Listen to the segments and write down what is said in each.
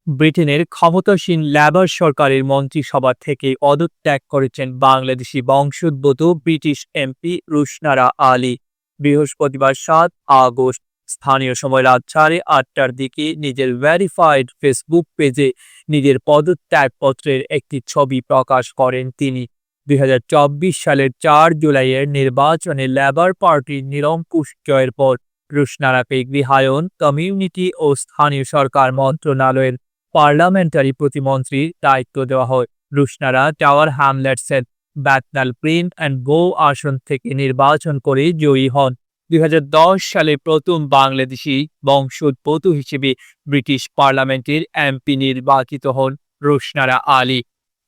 ব্রিটেনের ক্ষমতাসীন লেবার সরকারের মন্ত্রিসভা থেকে পদত্যাগ করেছেন বাংলাদেশি বংশোদ্ভূত ব্রিটিশ এমপি রুশনারা আলী। বৃহস্পতিবার ৭ আগস্ট স্থানীয় সময় রাত ৮:৩০টার দিকে নিজের ভেরিফাইড ফেসবুক পেজে নিজের পদত্যাগপত্রের একটি ছবি প্রকাশ করেন তিনি। ২০২৪ সালের ৪ জুলাইয়ের নির্বাচনে লেবার পার্টির নিরঙ্কুশ জয়ের পর রুশনারাকে গৃহায়ন, কমিউনিটি ও স্থানীয় সরকার মন্ত্রণালয়ের পার্লামেন্টারি প্রতিমন্ত্রীর দায়িত্ব দেওয়া হয়। রুশনারা টাওয়ার হ্যামলেটসের ব্যাটনাল প্রিন্ট অ্যান্ড গো আসন থেকে নির্বাচন করে জয়ী হন। ২০১০ সালে প্রথম বাংলাদেশি বংশোদ্ভূত হিসেবে ব্রিটিশ পার্লামেন্টের এমপি নির্বাচিত হন রুশনারা আলী।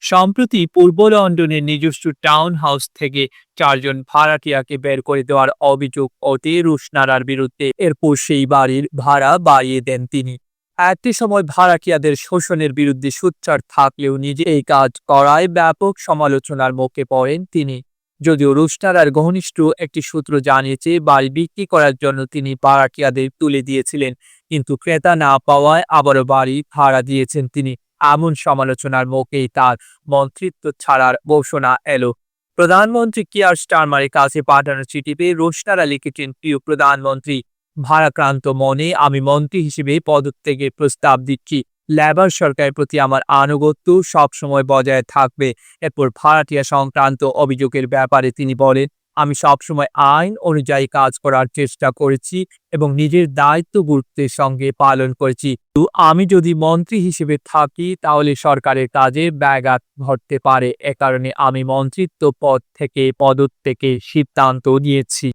সম্প্রতি পূর্ব লন্ডনের নিজস্ব টাউন হাউস থেকে ৪ জন ভাড়াটিয়াকে বের করে দেওয়ার অভিযোগ ওঠে রুশনারার বিরুদ্ধে। এরপর সেই বাড়ির ভাড়া বাড়িয়ে দেন তিনি। একটি সময় ভাড়াটিয়াদের শোষণের বিরুদ্ধে সোচ্চার থাকলেও নিজে এই কাজ করায় ব্যাপক সমালোচনার মুখে পড়েন তিনি। যদিও রুশনারার ঘনিষ্ঠ একটি সূত্র জানিয়েছে, বাড়ি বিক্রি করার জন্য তিনি ভাড়াটিয়াদের তুলে দিয়েছিলেন, কিন্তু ক্রেতা না পাওয়ায় আবারও বাড়ি ভাড়া দিয়েছেন তিনি। এমন সমালোচনার মুখেই তার মন্ত্রিত্ব ছাড়ার ঘোষণা এলো। প্রধানমন্ত্রী কিয়ার স্টারমারের কাছে পাঠানো চিঠিতে রুশনারা লিখেছেন, প্রিয় প্রধানমন্ত্রী, ভারাক্রান্ত মনে আমি মন্ত্রী হিসেবে পদত্যাগের প্রস্তাব দিচ্ছি। লেবার সরকারের প্রতি আমার আনুগত্য সবসময় বজায় থাকবে। এরপর ভাড়াটিয়া সংক্রান্ত অভিযোগের ব্যাপারে তিনি বলেন, আমি সবসময় আইন অনুযায়ী কাজ করার চেষ্টা করেছি এবং নিজের দায়িত্ব গুরুত্বের সঙ্গে পালন করেছি। কিন্তু আমি যদি মন্ত্রী হিসেবে থাকি তাহলে সরকারের কাজে ব্যাঘাত ঘটতে পারে। এ কারণে আমি মন্ত্রিত্ব পদ থেকে পদত্যাগের সিদ্ধান্ত নিয়েছি।